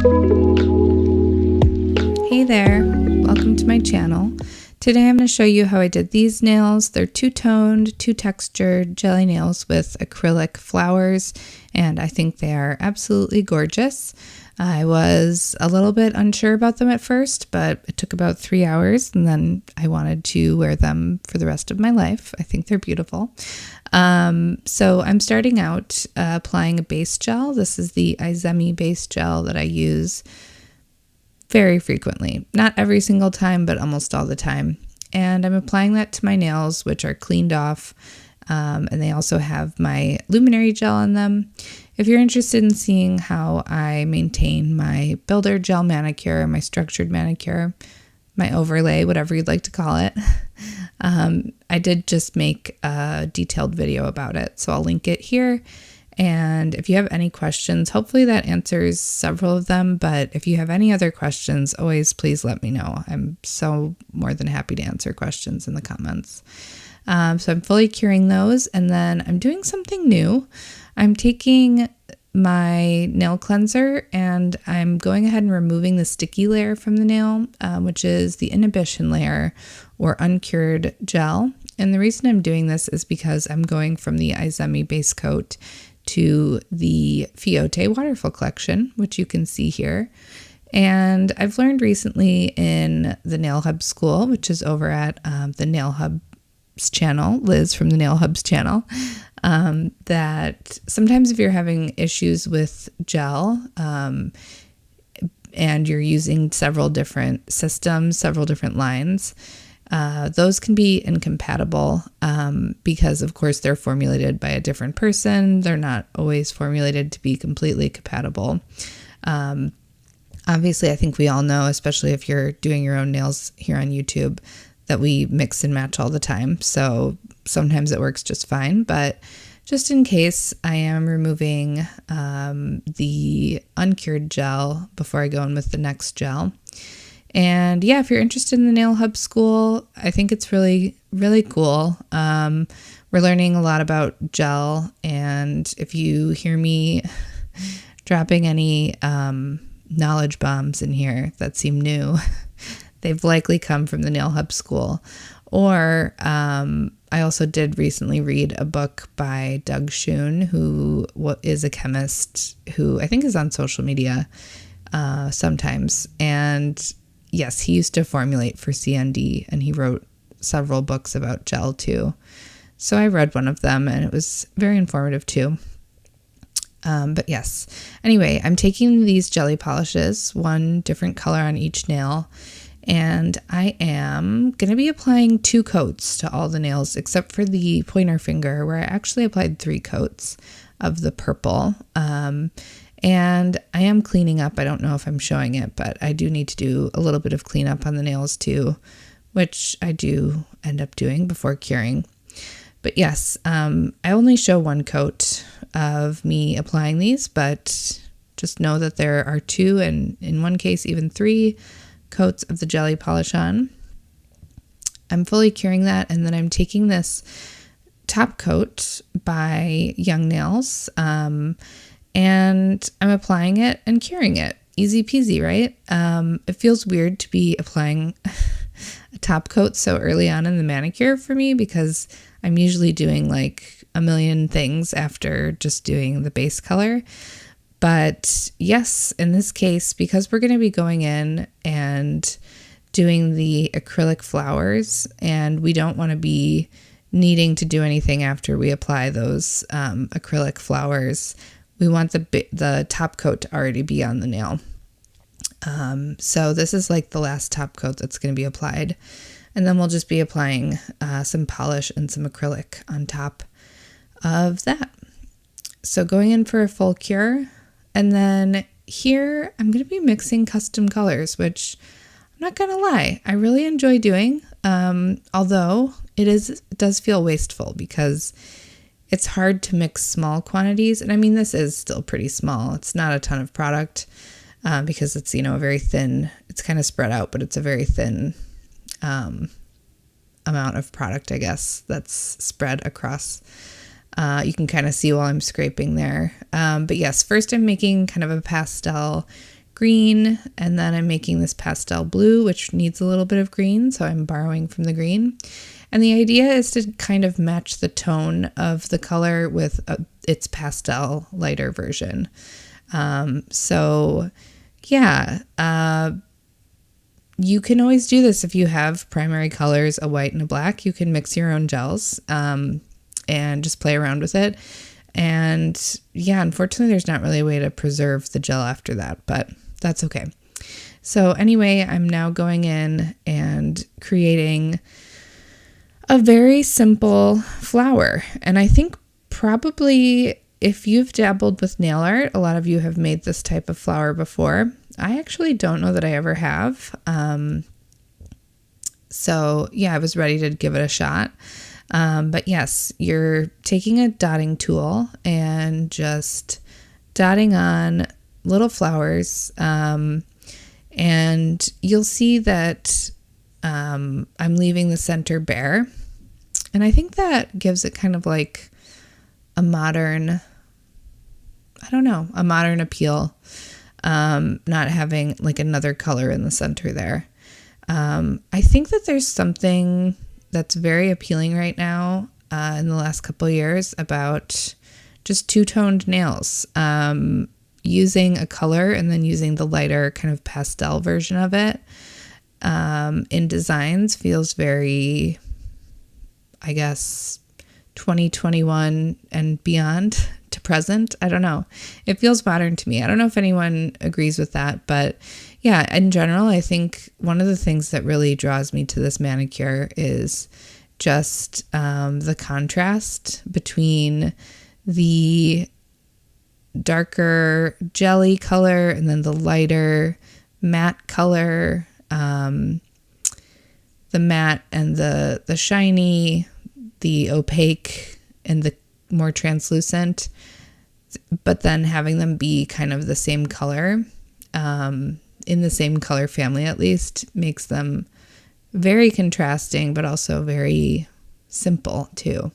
Hey there, welcome to my channel. Today I'm going to show you how I did these nails. They're two-toned, two-textured jelly nails with acrylic flowers, and I think they are absolutely gorgeous. I was a little bit unsure about them at first, but it took about 3 hours, and then I wanted to wear them for the rest of my life. I think they're beautiful. So I'm starting out applying a base gel. This is the Izemi base gel that I use very frequently. Not every single time, but almost all the time. And I'm applying that to my nails, which are cleaned off. And they also have my luminary gel on them. If you're interested in seeing how I maintain my builder gel manicure, my structured manicure, my overlay, whatever you'd like to call it, I did just make a detailed video about it. So I'll link it here. And if you have any questions, hopefully that answers several of them. But if you have any other questions, always please let me know. I'm so more than happy to answer questions in the comments. So I'm fully curing those. And then I'm doing something new. I'm taking my nail cleanser and I'm going ahead and removing the sticky layer from the nail, which is the inhibition layer or uncured gel. And the reason I'm doing this is because I'm going from the Izemi base coat to the Fiote waterfall collection, which you can see here. And I've learned recently in the Nail Hub School, which is over at the Nail Hub's channel, Liz from the Nail Hub's channel, that sometimes if you're having issues with gel and you're using several different systems, several different lines, those can be incompatible because, of course, they're formulated by a different person. They're not always formulated to be completely compatible. Obviously, I think we all know, especially if you're doing your own nails here on YouTube, that we mix and match all the time. So sometimes it works just fine. But just in case, I am removing the uncured gel before I go in with the next gel. And yeah, if you're interested in the Nail Hub School, I think it's really, really cool. We're learning a lot about gel, and if you hear me dropping any knowledge bombs in here that seem new, they've likely come from the Nail Hub School. Or I also did recently read a book by Doug Schoon, who is a chemist who I think is on social media sometimes. And yes, he used to formulate for CND, and he wrote several books about gel too. So I read one of them, and it was very informative too. But yes, anyway, I'm taking these jelly polishes, one different color on each nail, and I am going to be applying 2 coats to all the nails, except for the pointer finger, where I actually applied 3 coats of the purple. And I am cleaning up. I don't know if I'm showing it, but I do need to do a little bit of cleanup on the nails too, which I do end up doing before curing. But yes, I only show 1 coat of me applying these, but just know that there are 2, and in one case, even 3 coats of the jelly polish on. I'm fully curing that, and then I'm taking this top coat by Young Nails, and I'm applying it and curing it. Easy peasy, right? It feels weird to be applying a top coat so early on in the manicure for me, because I'm usually doing like a million things after just doing the base color. But yes, in this case, because we're going to be going in and doing the acrylic flowers, and we don't want to be needing to do anything after we apply those acrylic flowers, we want the top coat to already be on the nail. So this is like the last top coat that's going to be applied. And then we'll just be applying some polish and some acrylic on top of that. So going in for a full cure. And then here I'm going to be mixing custom colors, which I'm not going to lie, I really enjoy doing. Although it does feel wasteful because it's hard to mix small quantities. And I mean, this is still pretty small. It's not a ton of product because it's, a very thin, it's kind of spread out, but it's a very thin amount of product, I guess, that's spread across. You can kind of see while I'm scraping there. But yes, first I'm making kind of a pastel green, and then I'm making this pastel blue, which needs a little bit of green, so I'm borrowing from the green. And the idea is to kind of match the tone of the color with its pastel lighter version. You can always do this if you have primary colors, a white and a black. You can mix your own gels and just play around with it. And yeah, unfortunately, there's not really a way to preserve the gel after that, but that's okay. So anyway, I'm now going in and creating a very simple flower. And I think probably if you've dabbled with nail art, a lot of you have made this type of flower before. I actually don't know that I ever have. So yeah, I was ready to give it a shot. But yes, you're taking a dotting tool and just dotting on little flowers. And you'll see that I'm leaving the center bare. And I think that gives it kind of like a modern appeal. Not having like another color in the center there. I think that there's something that's very appealing right now in the last couple of years about just two-toned nails. Using a color and then using the lighter kind of pastel version of it in designs feels very, I guess, 2021 and beyond to present. I don't know. It feels modern to me. I don't know if anyone agrees with that, but yeah, in general, I think one of the things that really draws me to this manicure is just the contrast between the darker jelly color and then the lighter matte color, the matte and the shiny, the opaque and the more translucent, but then having them be kind of the same color, in the same color family at least, makes them very contrasting, but also very simple too.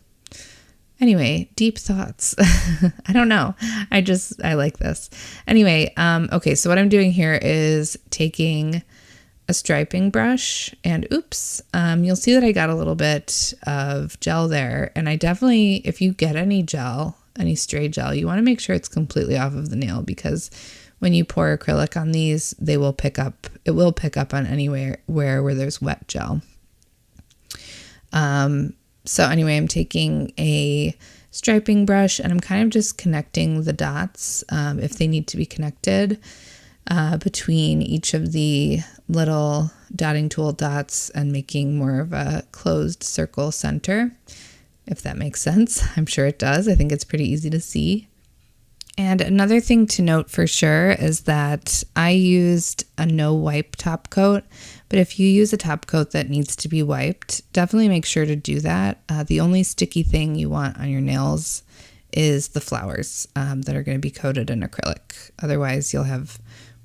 Anyway, deep thoughts. I don't know. I like this. Anyway, okay, so what I'm doing here is taking a striping brush and you'll see that I got a little bit of gel there. And I definitely, if you get any gel, any stray gel, you want to make sure it's completely off of the nail, because when you pour acrylic on these, it will pick up on anywhere where there's wet gel. So anyway, I'm taking a striping brush and I'm kind of just connecting the dots, if they need to be connected, between each of the little dotting tool dots and making more of a closed circle center, if that makes sense. I'm sure it does. I think it's pretty easy to see. And another thing to note for sure is that I used a no wipe top coat, but if you use a top coat that needs to be wiped, definitely make sure to do that. The only sticky thing you want on your nails is the flowers that are going to be coated in acrylic. Otherwise, you'll have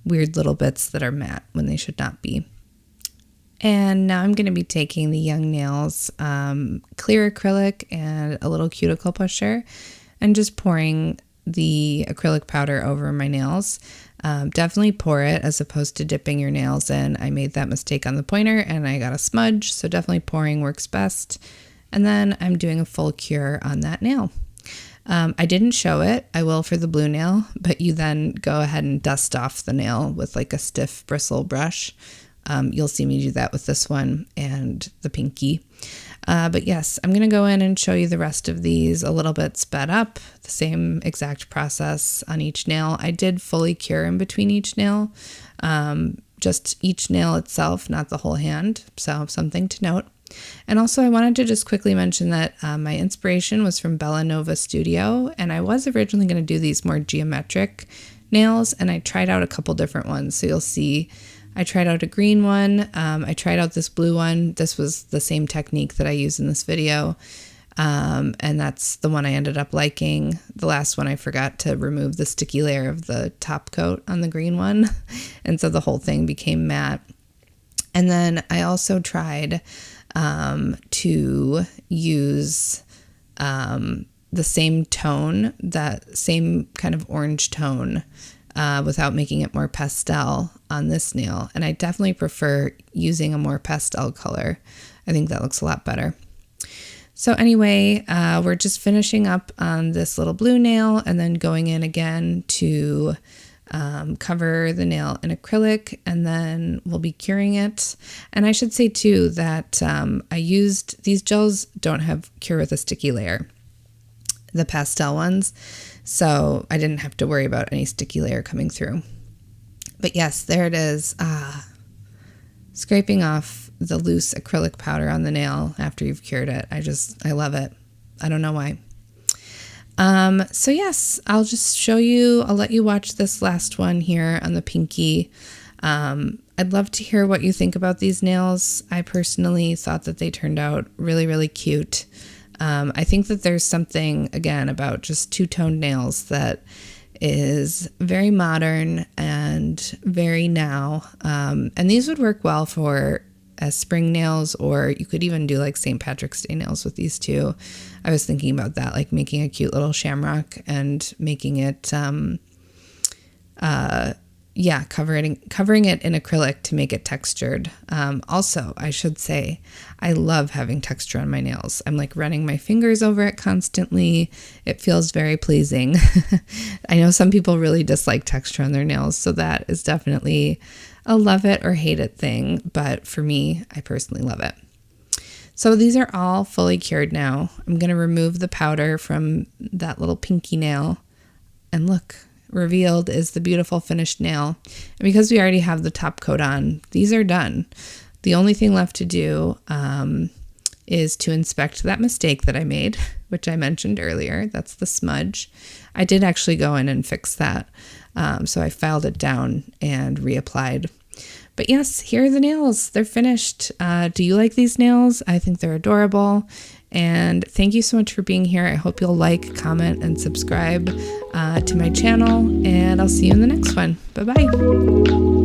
weird little bits that are matte when they should not be. And now I'm going to be taking the Young Nails clear acrylic and a little cuticle pusher and just pouring the acrylic powder over my nails. Definitely pour it as opposed to dipping your nails in. I made that mistake on the pointer and I got a smudge, so definitely pouring works best. And then I'm doing a full cure on that nail. I didn't show it. I will for the blue nail, but you then go ahead and dust off the nail with like a stiff bristle brush. You'll see me do that with this one and the pinky. But yes, I'm going to go in and show you the rest of these a little bit sped up, the same exact process on each nail. I did fully cure in between each nail, just each nail itself, not the whole hand. So something to note. And also I wanted to just quickly mention that my inspiration was from Bella Nova Studio, and I was originally going to do these more geometric nails, and I tried out a couple different ones. So you'll see I tried out a green one. I tried out this blue one. This was the same technique that I use in this video. And that's the one I ended up liking. The last one, I forgot to remove the sticky layer of the top coat on the green one. And so the whole thing became matte. And then I also tried to use the same tone, that same kind of orange tone without making it more pastel on this nail. And I definitely prefer using a more pastel color. I think that looks a lot better. So anyway, we're just finishing up on this little blue nail and then going in again to cover the nail in acrylic, and then we'll be curing it. And I should say too that I used, these gels don't have cure with a sticky layer, the pastel ones, so I didn't have to worry about any sticky layer coming through. But yes, there it is, scraping off the loose acrylic powder on the nail after you've cured it. I love it. I don't know why. So yes, I'll just show you, I'll let you watch this last one here on the pinky. I'd love to hear what you think about these nails. I personally thought that they turned out really, really cute. I think that there's something, again, about just two-toned nails that is very modern and very now. And these would work well for as spring nails, or you could even do like St. Patrick's Day nails with these too. I was thinking about that, like making a cute little shamrock and making it, covering it in acrylic to make it textured. Also, I should say, I love having texture on my nails. I'm like running my fingers over it constantly. It feels very pleasing. I know some people really dislike texture on their nails, so that is definitely a love it or hate it thing. But for me, I personally love it. So these are all fully cured now. I'm going to remove the powder from that little pinky nail, and look, revealed is the beautiful finished nail. And because we already have the top coat on, these are done. The only thing left to do is to inspect that mistake that I made, which I mentioned earlier. That's the smudge. I did actually go in and fix that. So I filed it down and reapplied. But yes, here are the nails. They're finished. Do you like these nails? I think they're adorable. And thank you so much for being here. I hope you'll like, comment, and subscribe to my channel. And I'll see you in the next one. Bye-bye.